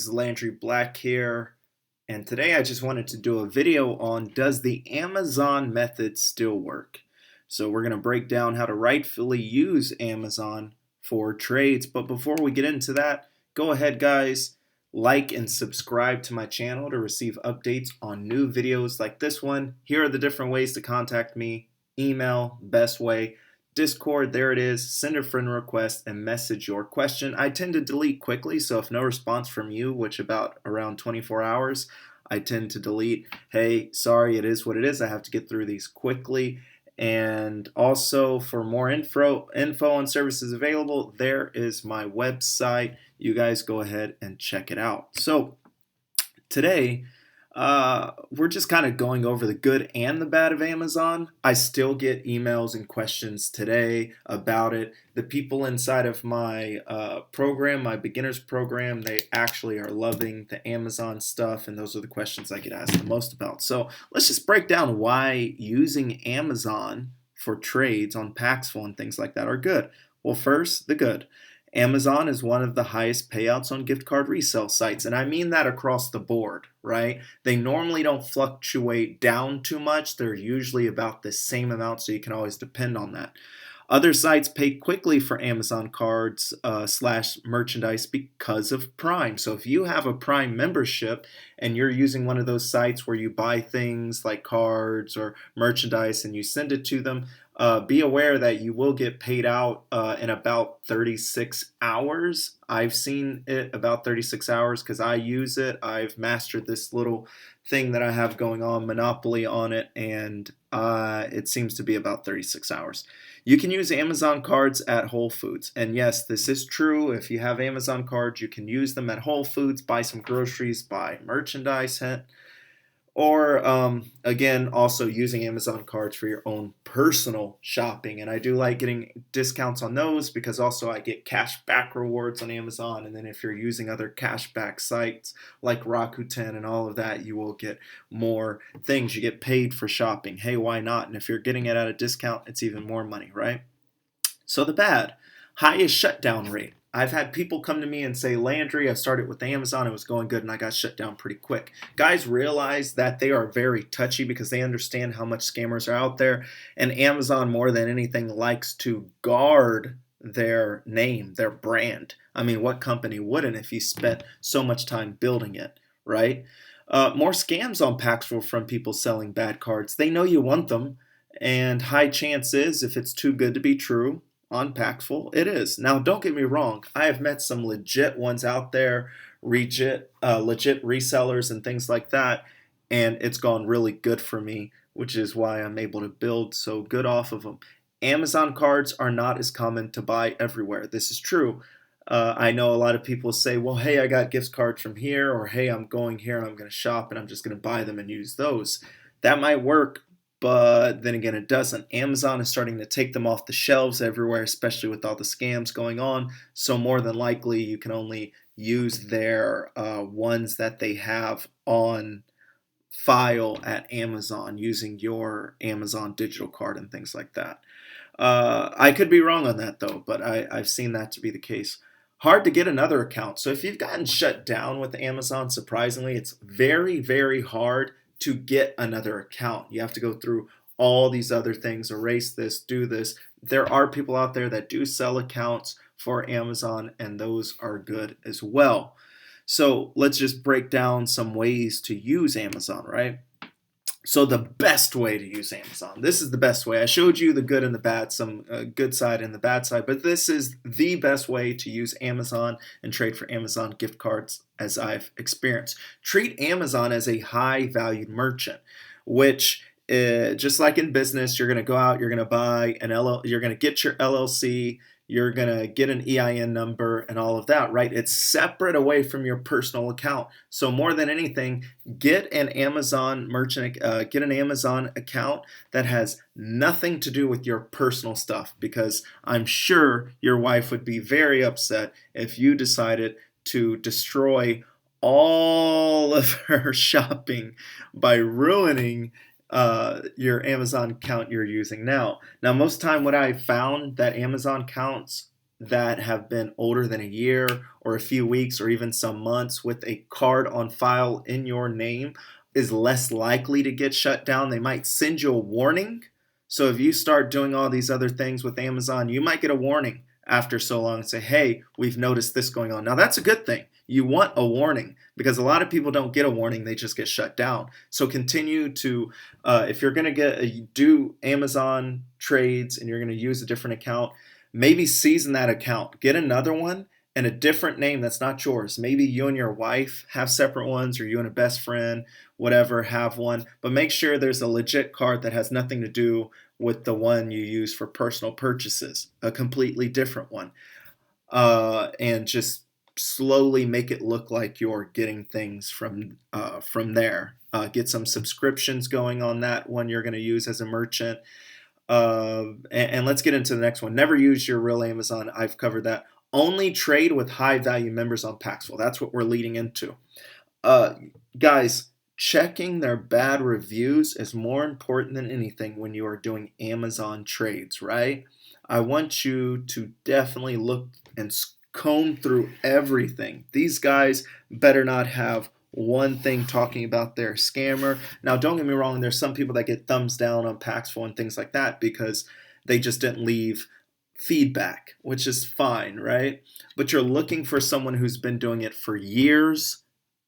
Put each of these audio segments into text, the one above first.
This is Landry Black here, and today I just wanted to do a video on, does the Amazon method still work? So we're going to break down how to rightfully use Amazon for trades. But before we get into that, go ahead guys, like and subscribe to my channel to receive updates on new videos like this one. Here are the different ways to contact me. Email, best way. Discord, there it is. Send a friend request and message your question. I tend to delete quickly, so if no response from you, which about around 24 hours, I tend to delete. Hey, sorry, it is what it is. I have to get through these quickly. And also, for more info on services available, there is my website. You guys go ahead and check it out. So today, we're just kind of going over the good and the bad of Amazon. I still get emails and questions today about it. The people inside of my program, my beginners program, they actually are loving the Amazon stuff, and those are the questions I get asked the most about. So let's just break down why using Amazon for trades on Paxful and things like that are good. Well, first, the good. Amazon is one of the highest payouts on gift card resale sites, and I mean that across the board, right? They normally don't fluctuate down too much. They're usually about the same amount, so you can always depend on that. Other sites pay quickly for Amazon cards slash merchandise because of Prime. So if you have a Prime membership and you're using one of those sites where you buy things like cards or merchandise and you send it to them, be aware that you will get paid out in about 36 hours. I've seen it about 36 hours because I use it. I've mastered this little thing that I have going on, Monopoly on it, and it seems to be about 36 hours. You can use Amazon cards at Whole Foods. And yes, this is true. If you have Amazon cards, you can use them at Whole Foods, buy some groceries, buy merchandise, or again, also using Amazon cards for your own personal shopping. And I do like getting discounts on those because also I get cash back rewards on Amazon. And then if you're using other cash back sites like Rakuten and all of that, you will get more things. You get paid for shopping. Hey, why not? And if you're getting it at a discount, it's even more money, right? So the bad, highest shutdown rate. I've had people come to me and say, Landry, I started with Amazon, it was going good, and I got shut down pretty quick. Guys realize that they are very touchy because they understand how much scammers are out there, and Amazon, more than anything, likes to guard their name, their brand. I mean, what company wouldn't if you spent so much time building it, right? More scams on Paxful from people selling bad cards. They know you want them, and high chance is, if it's too good to be true, on Paxful, it is. Now, don't get me wrong. I have met some legit ones out there, legit resellers and things like that, and it's gone really good for me, which is why I'm able to build so good off of them. Amazon cards are not as common to buy everywhere. This is true. I know a lot of people say, well, hey, I got gift cards from here, or hey, I'm going here and I'm going to shop and I'm just going to buy them and use those. That might work, but then again, it doesn't. Amazon is starting to take them off the shelves everywhere, especially with all the scams going on. So more than likely, you can only use their ones that they have on file at Amazon using your Amazon digital card and things like that. I could be wrong on that though, but I've seen that to be the case. Hard to get another account. So if you've gotten shut down with Amazon, surprisingly, it's very, very hard to get another account. You have to go through all these other things, erase this, do this. There are people out there that do sell accounts for Amazon, and those are good as well. So let's just break down some ways to use Amazon, right? So the best way to use Amazon, this is the best way. I showed you the good and the bad, some good side and the bad side, but this is the best way to use Amazon and trade for Amazon gift cards as I've experienced. Treat Amazon as a high valued merchant, which just like in business, you're going to go out, you're going to buy you're going to get your LLC, you're going to get an EIN number and all of that, right? It's separate away from your personal account. So more than anything, get an Amazon get an Amazon account that has nothing to do with your personal stuff, because I'm sure your wife would be very upset if you decided to destroy all of her shopping by ruining your Amazon account you're using now. Now, most time what I found that Amazon accounts that have been older than a year or a few weeks or even some months with a card on file in your name is less likely to get shut down. They might send you a warning. So if you start doing all these other things with Amazon, you might get a warning after so long and say, hey, we've noticed this going on. Now that's a good thing. You want a warning because a lot of people don't get a warning, they just get shut down. So continue to, if you're going to do Amazon trades and you're going to use a different account, maybe season that account. Get another one and a different name that's not yours. Maybe you and your wife have separate ones, or you and a best friend, whatever, have one. But make sure there's a legit card that has nothing to do with the one you use for personal purchases, a completely different one. And just slowly make it look like you're getting things from there. Get some subscriptions going on that one you're going to use as a merchant. And let's get into the next one. Never use your real Amazon. I've covered that. Only trade with high value members on Paxful. That's what we're leading into. Guys, checking their bad reviews is more important than anything when you are doing Amazon trades, right? I want you to definitely look and comb through everything. These guys better not have one thing talking about their scammer. Now, don't get me wrong, there's some people that get thumbs down on Paxful and things like that because they just didn't leave feedback, which is fine, right? But you're looking for someone who's been doing it for years,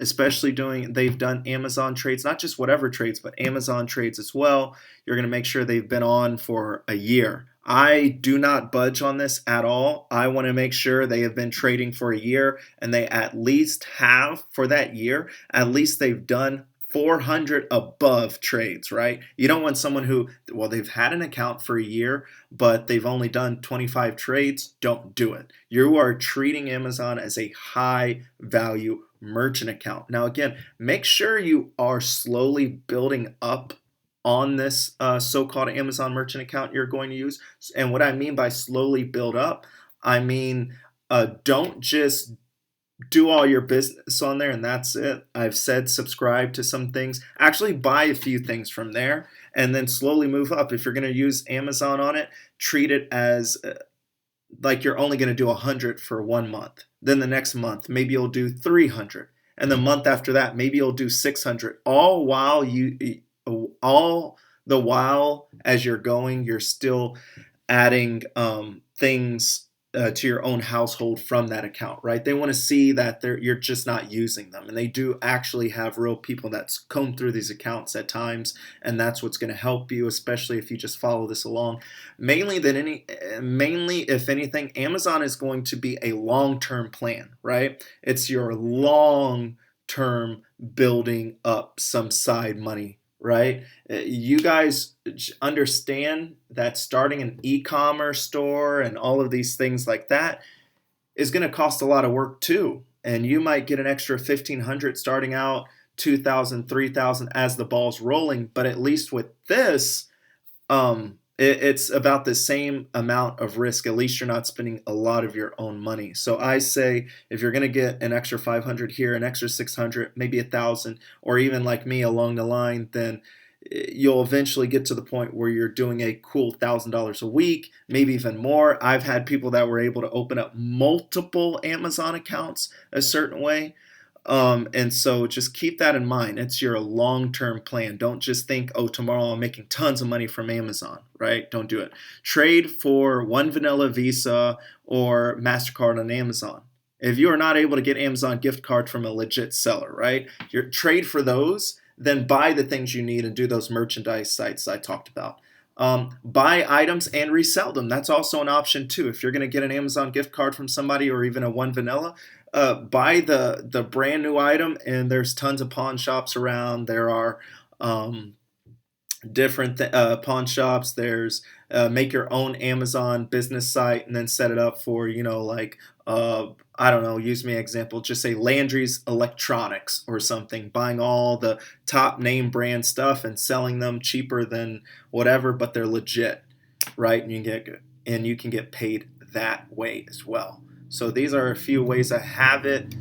especially they've done Amazon trades, not just whatever trades, but Amazon trades as well. You're going to make sure they've been on for a year. I do not budge on this at all. I want to make sure they have been trading for a year, and they at least have, for that year, at least they've done 400 above trades, right? You don't want someone who, well, they've had an account for a year, but they've only done 25 trades. Don't do it. You are treating Amazon as a high value merchant account. Now, again, make sure you are slowly building up on this so-called Amazon merchant account you're going to use. And what I mean by slowly build up, I mean, don't just do all your business on there and that's it. I've said subscribe to some things. Actually buy a few things from there and then slowly move up. If you're going to use Amazon on it, treat it as like you're only going to do 100 for 1 month. Then the next month, maybe you'll do 300. And the month after that, maybe you'll do 600. All the while as you're going, you're still adding things to your own household from that account, right? They want to see that you're just not using them. And they do actually have real people that comb through these accounts at times. And that's what's going to help you, especially if you just follow this along. Mainly, if anything, Amazon is going to be a long-term plan, right? It's your long-term building up some side money, right? You guys understand that starting an e-commerce store and all of these things like that is going to cost a lot of work too. And you might get an extra $1,500 starting out, $2,000, $3,000 as the ball's rolling. But at least with this, it's about the same amount of risk. At least you're not spending a lot of your own money. So I say if you're going to get an extra 500 here, an extra 600, maybe 1,000, or even like me along the line, then you'll eventually get to the point where you're doing a cool $1,000 a week, maybe even more. I've had people that were able to open up multiple Amazon accounts a certain way. And so just keep that in mind. It's your long-term plan. Don't just think, oh, tomorrow I'm making tons of money from Amazon, right? Don't do it. Trade for One Vanilla, Visa, or MasterCard on Amazon. If you are not able to get Amazon gift card from a legit seller, right? Trade for those, then buy the things you need and do those merchandise sites I talked about. Buy items and resell them. That's also an option too. If you're going to get an Amazon gift card from somebody or even a One Vanilla, buy the brand new item, and there's tons of pawn shops around. There are different pawn shops. There's make your own Amazon business site and then set it up for, like, I don't know, use me an example, just say Landry's Electronics or something, buying all the top name brand stuff and selling them cheaper than whatever, but they're legit, right? And you can get paid that way as well. So these are a few ways I have it.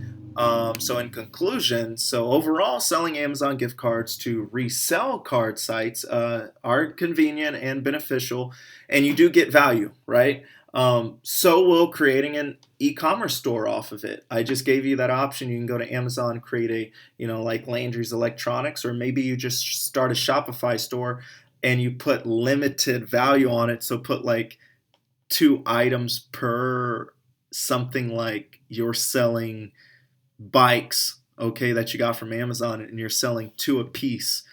So in conclusion, overall, selling Amazon gift cards to resell card sites are convenient and beneficial, and you do get value, right? So will creating an e-commerce store off of it. I just gave you that option. You can go to Amazon, create a, like Landry's Electronics, or maybe you just start a Shopify store and you put limited value on it. So put like 2 items per something, like you're selling bikes, okay, that you got from Amazon, and you're selling 2 a piece.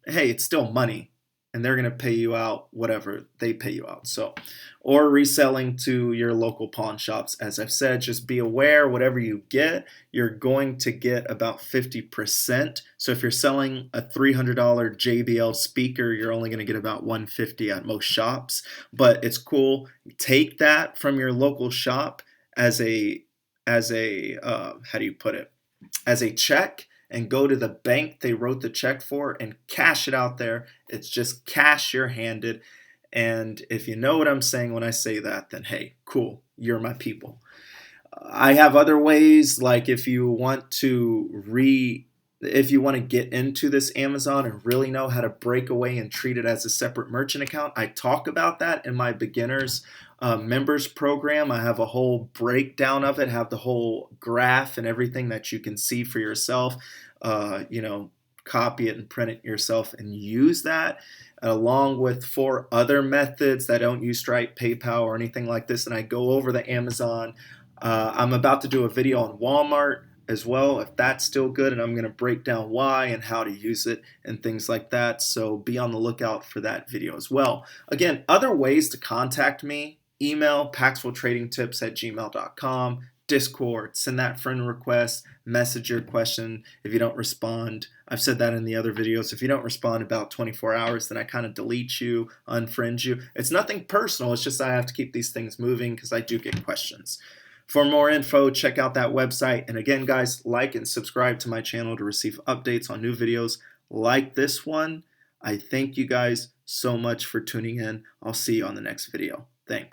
Hey, it's still money, and they're going to pay you out whatever they pay you out. So, or reselling to your local pawn shops. As I've said, just be aware, whatever you get, you're going to get about 50%. So if you're selling a $300 JBL speaker, you're only going to get about $150 at most shops. But it's cool. Take that from your local shop as a how do you put it, as a check, and go to the bank they wrote the check for and cash it out there. It's just cash you're handed. And if you know what I'm saying when I say that, then hey, cool, you're my people. I have other ways, like if you want to get into this Amazon and really know how to break away and treat it as a separate merchant account, I talk about that in my beginners members program. I have a whole breakdown of it, have the whole graph and everything that you can see for yourself. Copy it and print it yourself and use that, along with 4 other methods that don't use Stripe, PayPal, or anything like this. And I go over the Amazon. I'm about to do a video on Walmart as well, if that's still good, and I'm going to break down why and how to use it and things like that. So be on the lookout for that video as well. Again, other ways to contact me: email paxfultradingtips@gmail.com, Discord, send that friend request, message your question. If you don't respond, I've said that in the other videos, if you don't respond about 24 hours, then I kind of delete you, unfriend you. It's nothing personal, it's just I have to keep these things moving because I do get questions. For more info, check out that website. And again, guys, like and subscribe to my channel to receive updates on new videos like this one. I thank you guys so much for tuning in. I'll see you on the next video.